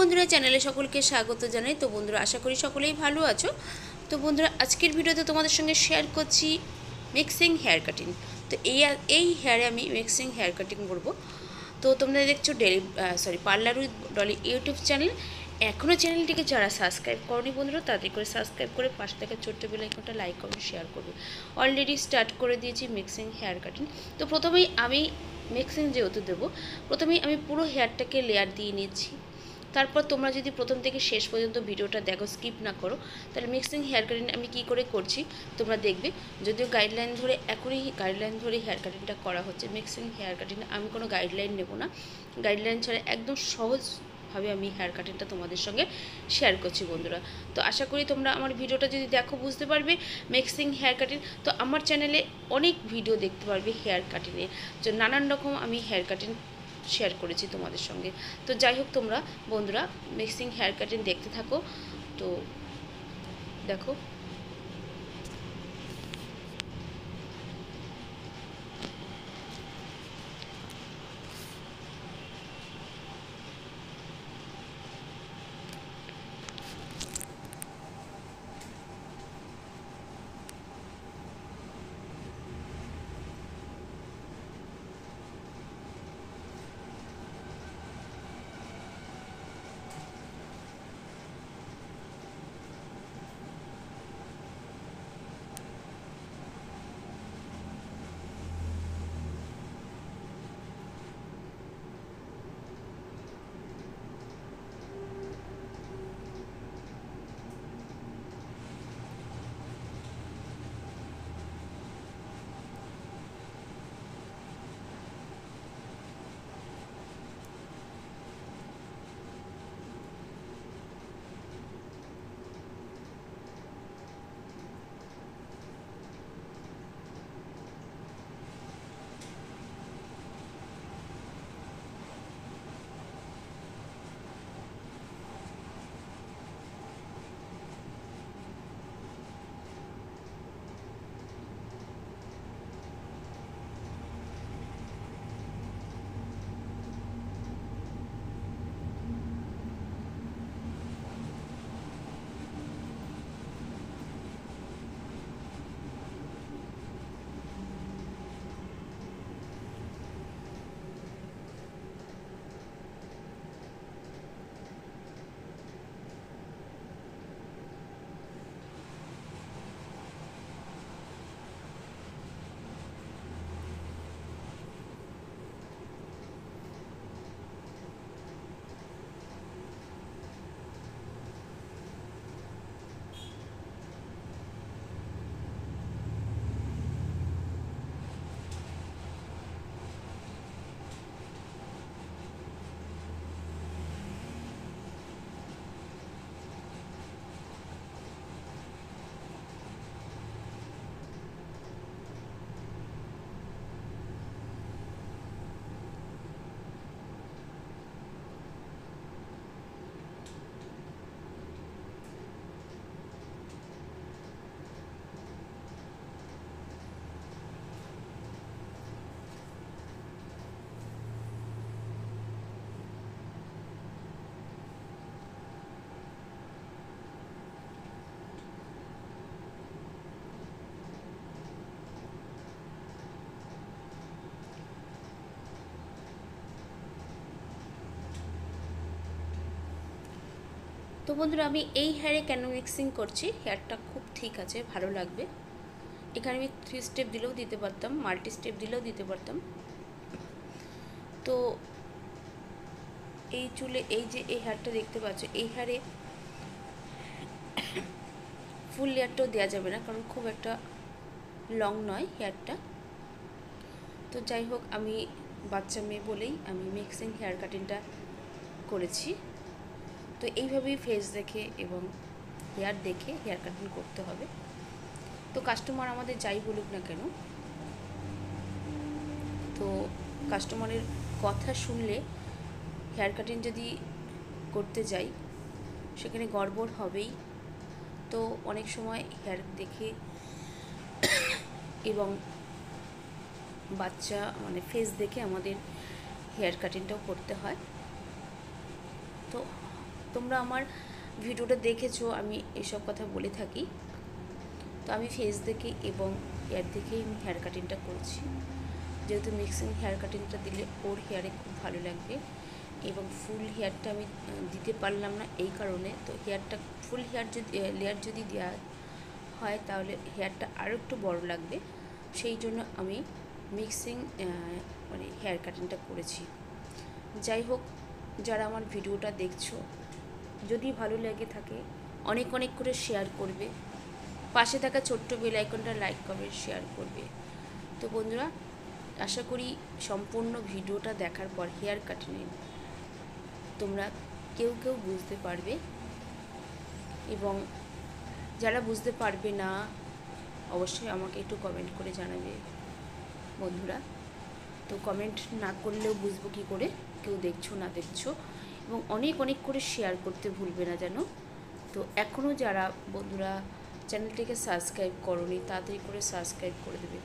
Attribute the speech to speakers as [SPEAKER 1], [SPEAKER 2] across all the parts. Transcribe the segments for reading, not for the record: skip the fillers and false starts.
[SPEAKER 1] বন্ধুরা, চ্যানেলে সকলকে স্বাগত জানাই। তো বন্ধুরা, আশা করি সকলেই ভালো আছো। তো বন্ধুরা, আজকের ভিডিওতে তোমাদের সঙ্গে শেয়ার করছি মিক্সিং হেয়ার কাটিং। তো এই হেয়ারে আমি মিক্সিং হেয়ার কাটিং করব। তো তোমরা দেখছো parlour with Dolly YouTube channel. এখনও চ্যানেলটিকে যারা সাবস্ক্রাইব করনি বন্ধুরা, তাদের করে সাবস্ক্রাইব করে পাশে থাকা ছোট্ট বেল আইকনটা লাইক কমেন্ট শেয়ার করবে। অলরেডি স্টার্ট করে দিয়েছি মিক্সিং হেয়ার কাটিং। তো প্রথমেই আমি মিক্সিং যেহেতু দেবো, প্রথমেই আমি পুরো হেয়ারটাকে লেয়ার দিয়ে নিচ্ছি। তারপর তোমরা যদি প্রথম থেকে শেষ পর্যন্ত ভিডিওটা দেখো, স্কিপ না করো, তাহলে মিক্সিং হেয়ার কাটিং আমি কী করে করছি তোমরা দেখবে। যদিও গাইডলাইন ধরে গাইডলাইন ধরে হেয়ার কাটিংটা করা হচ্ছে, মিক্সিং হেয়ার কাটিং আমি কোনো গাইডলাইন নেব না। গাইডলাইন ছাড়া একদম সহজভাবে আমি হেয়ার কাটিংটা তোমাদের সঙ্গে শেয়ার করছি বন্ধুরা। তো আশা করি তোমরা আমার ভিডিওটা যদি দেখো বুঝতে পারবে মিক্সিং হেয়ার কাটিং। তো আমার চ্যানেলে অনেক ভিডিও দেখতে পারবে হেয়ার কাটিংয়ের, যে নানান রকম আমি হেয়ার কাটিং শেয়ার করেছি তোমাদের সঙ্গে। তো যাই হোক, তোমরা বন্ধুরা মিক্সিং হেয়ার কাটিং দেখতে থাকো। তো দেখো, তো বন্ধুরা, আমি এই হেয়ারে কেন মিক্সিং করছি, হেয়ারটা খুব ঠিক আছে, ভালো লাগবে। এখানে আমি 3 স্টেপ দিলেও দিতে পারতাম, মাল্টি স্টেপ দিলেও দিতে পারতাম। তো এই চুলে এই যে এই হেয়ারটা দেখতে পাচ্ছ, এই হেয়ারে ফুল লেয়ারটাও দেওয়া যাবে না, কারণ খুব একটা লং নয় হেয়ারটা। তো যাই হোক, আমি বাচ্চা মেয়ে বলেই আমি মিক্সিং হেয়ার কাটিংটা করেছি। তো এইভাবেই ফেস দেখে এবং হেয়ার দেখে হেয়ার কাটিং করতে হবে। তো কাস্টমার আমাদের যাই বলুক না কেন, তো কাস্টমারের কথা শুনলে হেয়ার কাটিং যদি করতে যাই, সেখানে গড়বড় হবেই। তো অনেক সময় হেয়ার দেখে এবং বাচ্চা ফেস দেখে আমাদের হেয়ার কাটিংটাও করতে হয়। তো তোমরা আমার ভিডিওটা দেখেছো, আমি এসব কথা বলে থাকি। তো আমি ফেস দেখে এবং হেয়ার দেখেই আমি হেয়ার কাটিংটা করছি, যেহেতু মিক্সিং হেয়ার কাটিংটা দিলে ওর হেয়ারে খুব ভালো লাগবে। এবং ফুল হেয়ারটা আমি দিতে পারলাম না এই কারণে, তো হেয়ারটা ফুল হেয়ার যদি লেয়ার যদি দেওয়া হয় তাহলে হেয়ারটা আরও একটু বড় লাগবে, সেই জন্য আমি মিক্সিং মানে হেয়ার কাটিংটা করেছি। যাই হোক, যারা আমার ভিডিওটা দেখছো, যদি ভালো লেগে থাকে অনেক অনেক করে শেয়ার করবে, পাশে থাকা ছোট্ট বেল আইকনটা লাইক কমেন্ট শেয়ার করবে। তো বন্ধুরা, আশা করি সম্পূর্ণ ভিডিওটা দেখার পর হেয়ার কাটিংয়ে তোমরা কেউ কেউ বুঝতে পারবে, এবং যারা বুঝতে পারবে না অবশ্যই আমাকে একটু কমেন্ট করে জানাবে বন্ধুরা। তো কমেন্ট না করলেও বুঝবো কী করে কেউ দেখছো না দেখছো, এবং অনেক অনেক করে শেয়ার করতে ভুলবে না যেন। তো এখনও যারা বন্ধুরা চ্যানেলটিকে সাবস্ক্রাইব করোনি, তাড়াতাড়ি করে সাবস্ক্রাইব করে দেবে।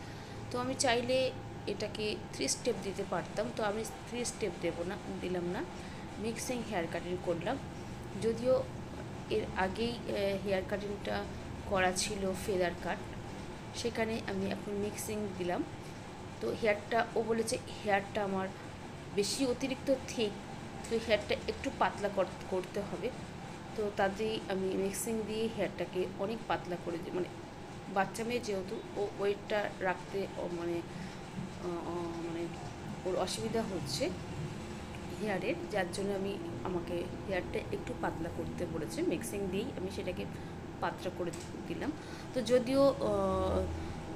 [SPEAKER 1] তো আমি চাইলে এটাকে 3 স্টেপ দিতে পারতাম, তো আমি 3 স্টেপ দিলাম না, মিক্সিং হেয়ার কাটিং করলাম। যদিও এর আগেই হেয়ার কাটিংটা করা ছিল ফেদার কাট, সেখানে আমি এখন মিক্সিং দিলাম। তো হেয়ারটা ও বলেছে হেয়ারটা আমার বেশি অতিরিক্ত থিক, তো হেয়ারটা একটু পাতলা করতে হবে। তো তাতেই আমি মিক্সিং দিয়ে হেয়ারটাকে অনেক পাতলা করে দিই, মানে বাচ্চা মেয়ে যেহেতু ও ওয়েটটা রাখতে মানে মানে ওর অসুবিধা হচ্ছে হেয়ারের, যার জন্য আমাকে হেয়ারটা একটু পাতলা করতে বলেছে, মিক্সিং দিয়েই আমি সেটাকে পাতলা করে দিলাম। তো যদিও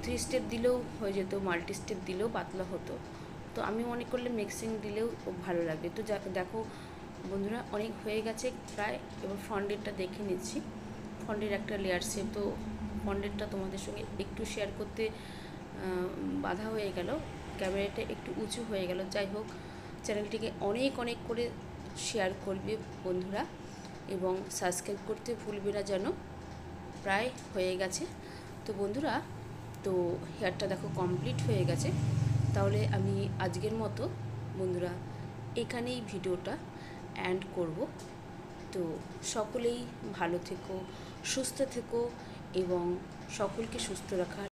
[SPEAKER 1] 3 স্টেপ দিলেও হয়ে যেত, মাল্টি স্টেপ দিলেও পাতলা হতো, তো আমি মনে করলে মিক্সিং দিলেও ভালো লাগবে। তো দেখো বন্ধুরা, অনেক হয়ে গেছে প্রায়। এবার ফন্ডেরটা দেখে নিচ্ছি, ফন্ডের একটা লেয়ার শেপ, তো ফন্ডেরটা তোমাদের সঙ্গে একটু শেয়ার করতে বাধা হয়ে গেল, ক্যামেরাটা একটু উঁচু হয়ে গেল। যাই হোক, চ্যানেলটিকে অনেক অনেক করে শেয়ার করবে বন্ধুরা, এবং সাবস্ক্রাইব করতে ভুলবে না যেন। প্রায় হয়ে গেছে তো বন্ধুরা। তো হেয়ারটা দেখো কমপ্লিট হয়ে গেছে। তাহলে আমি আজকের মতো বন্ধুরা এখানেই ভিডিওটা এন্ড করব। তো সকলেই ভালো থেকো, সুস্থ থেকো, এবং সকলকে সুস্থ রাখার